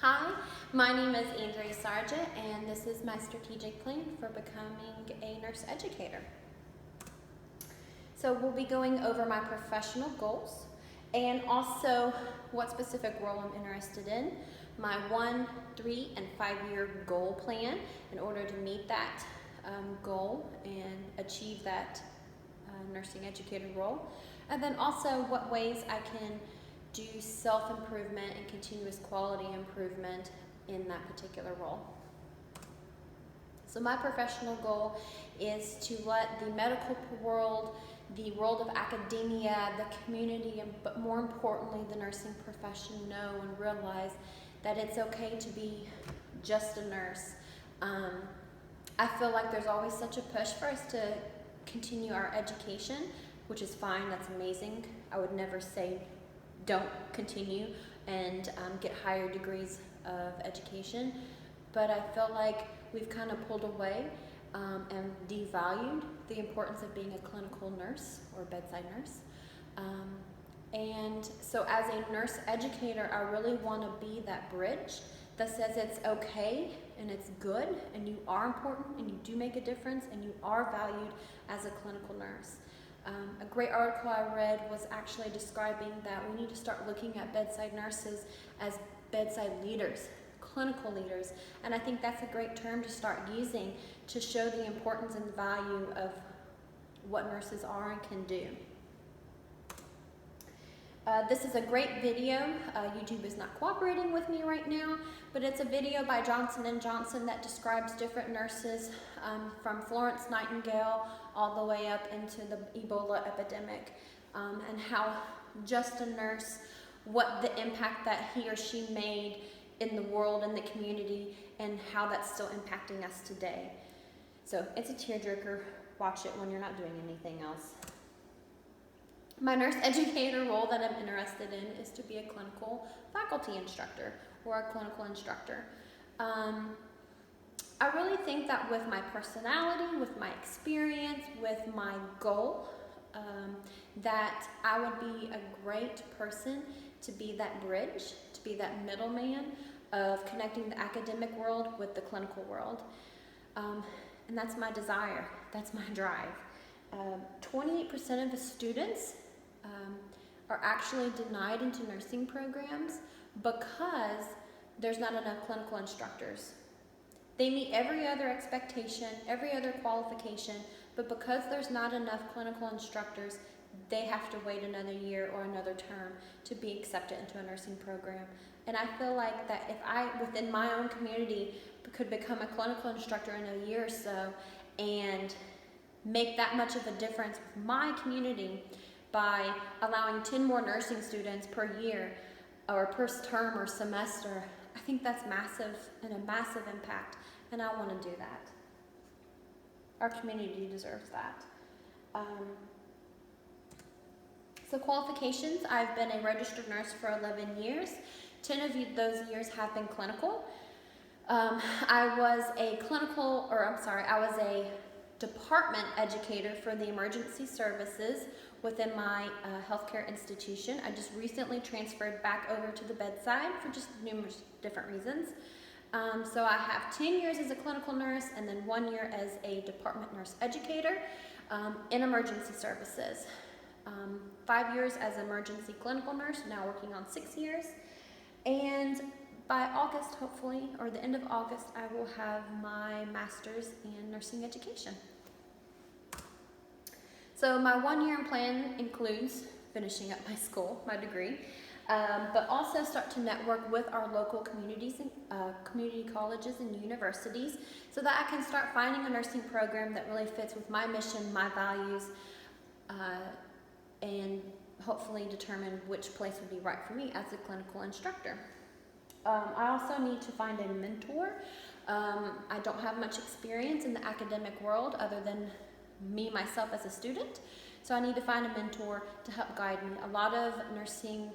Hi, my name is Andrea Sargent, and this is my strategic plan for becoming a nurse educator. So we'll be going over my professional goals and also what specific role I'm interested in, my 1, 3, and 5-year goal plan in order to meet that goal and achieve that nursing educator role, and then also what ways I can do self-improvement and continuous quality improvement in that particular role. So my professional goal is to let the medical world, the world of academia, the community, but more importantly the nursing profession know and realize that it's okay to be just a nurse. I feel like there's always such a push for us to continue our education, which is fine, that's amazing. I would never say don't continue and get higher degrees of education, but I feel like we've kind of pulled away and devalued the importance of being a clinical nurse or bedside nurse. And so as a nurse educator, I really want to be that bridge that says it's okay and it's good and you are important and you do make a difference and you are valued as a clinical nurse. A great article I read was actually describing that we need to start looking at bedside nurses as bedside leaders, clinical leaders, and I think that's a great term to start using to show the importance and value of what nurses are and can do. This is a great video. YouTube is not cooperating with me right now, but it's a video by Johnson & Johnson that describes different nurses from Florence Nightingale all the way up into the Ebola epidemic, and how just a nurse, what the impact that he or she made in the world and the community, and how that's still impacting us today. So it's a tearjerker. Watch it when you're not doing anything else. My nurse educator role that I'm interested in is to be a clinical faculty instructor or a clinical instructor. I really think that with my personality, with my experience, with my goal, that I would be a great person to be that bridge, to be that middleman of connecting the academic world with the clinical world. And that's my desire, that's my drive. 28% of the students are actually denied into nursing programs because there's not enough clinical instructors. They meet every other expectation, every other qualification, but because there's not enough clinical instructors, they have to wait another year or another term to be accepted into a nursing program. And I feel like that if I, within my own community, could become a clinical instructor in a year or so and make that much of a difference with my community by allowing 10 more nursing students per year or per term or semester, I think that's massive and a massive impact, and I want to do that. Our community deserves that. So qualifications, I've been a registered nurse for 11 years. 10 of those years have been clinical. I was a department educator for the emergency services within my healthcare institution. I just recently transferred back over to the bedside for just numerous different reasons. So I have 10 years as a clinical nurse and then 1 year as a department nurse educator in emergency services. 5 years as an emergency clinical nurse, now working on 6 years. And by August, hopefully, or the end of August, I will have my master's in nursing education. So my 1 year plan includes finishing up my school, my degree, but also start to network with our local communities and community colleges and universities so that I can start finding a nursing program that really fits with my mission, my values, and hopefully determine which place would be right for me as a clinical instructor. I also need to find a mentor. I don't have much experience in the academic world other than me, myself as a student. So I need to find a mentor to help guide me. A lot of nursing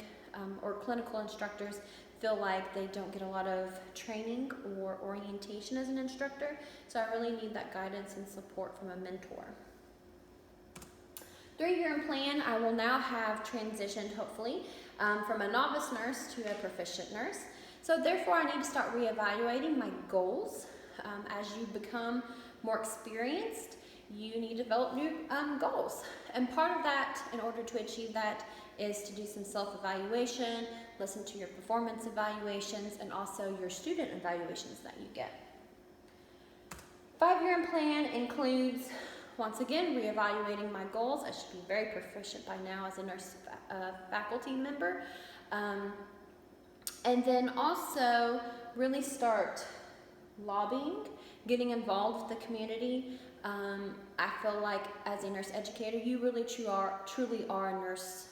or clinical instructors feel like they don't get a lot of training or orientation as an instructor. So I really need that guidance and support from a mentor. 3-year plan, I will now have transitioned, hopefully, from a novice nurse to a proficient nurse. So therefore, I need to start reevaluating my goals. As you become more experienced, you need to develop new goals. And part of that, in order to achieve that, is to do some self-evaluation, listen to your performance evaluations, and also your student evaluations that you get. 5-year plan includes, once again, reevaluating my goals. I should be very proficient by now as a nurse faculty member. And then also really start lobbying, getting involved with the community. I feel like as a nurse educator, you really truly are a nurse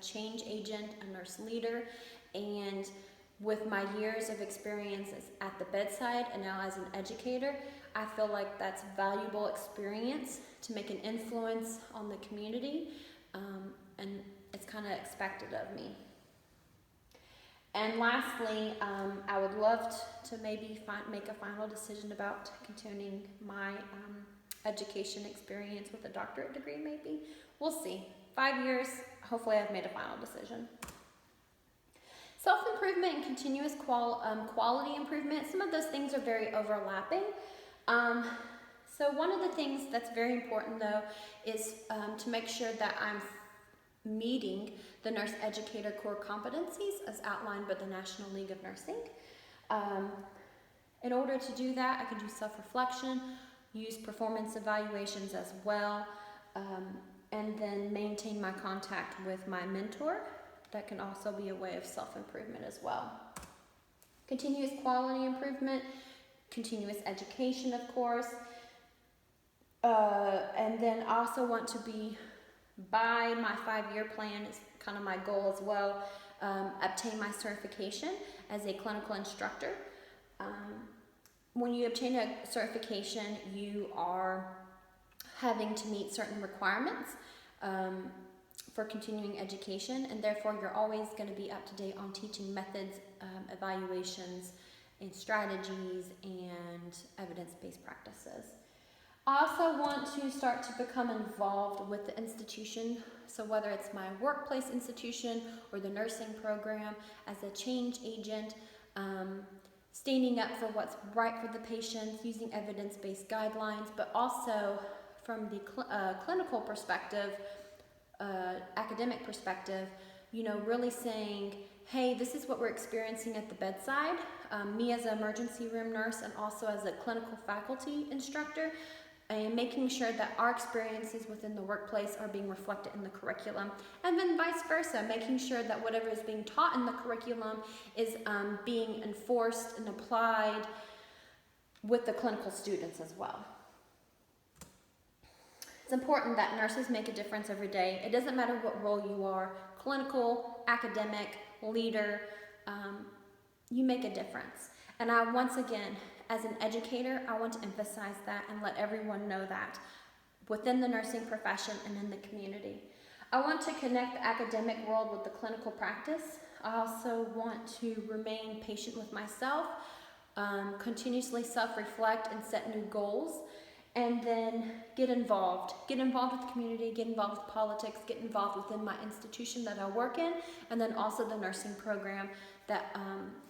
change agent, a nurse leader, and with my years of experience at the bedside and now as an educator, I feel like that's valuable experience to make an influence on the community, and it's kind of expected of me. And lastly, I would love to maybe make a final decision about continuing my education experience with a doctorate degree maybe. We'll see. 5 years, hopefully I've made a final decision. Self-improvement and continuous quality improvement, some of those things are very overlapping. So one of the things that's very important though is to make sure that I'm meeting the nurse educator core competencies as outlined by the National League of Nursing. In order to do that, I can do self-reflection, use performance evaluations as well, and then maintain my contact with my mentor. That can also be a way of self-improvement as well. Continuous quality improvement, continuous education, of course, and then I also want to be, by my 5-year plan, is kind of my goal as well, obtain my certification as a clinical instructor. When you obtain a certification, you are having to meet certain requirements for continuing education, and therefore you're always going to be up to date on teaching methods, evaluations, and strategies, and evidence-based practices. I also want to start to become involved with the institution, so whether it's my workplace institution or the nursing program, as a change agent, standing up for what's right for the patients, using evidence-based guidelines, but also from the clinical perspective, academic perspective, you know, really saying, hey, this is what we're experiencing at the bedside. Me as an emergency room nurse and also as a clinical faculty instructor, and making sure that our experiences within the workplace are being reflected in the curriculum, and then vice versa, making sure that whatever is being taught in the curriculum is being enforced and applied with the clinical students as well. It's important that nurses make a difference every day. It doesn't matter what role you are, clinical, academic, leader, you make a difference. And once again, as an educator, I want to emphasize that and let everyone know that within the nursing profession and in the community. I want to connect the academic world with the clinical practice. I also want to remain patient with myself, continuously self-reflect and set new goals, and then get involved with the community, get involved with politics, get involved within my institution that I work in, and then also the nursing program that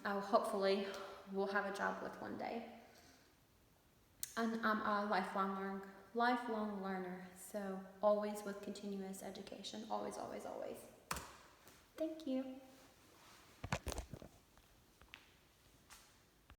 I hopefully will have a job with one day. And I'm a lifelong learner, so always with continuous education, always, always, always. Thank you.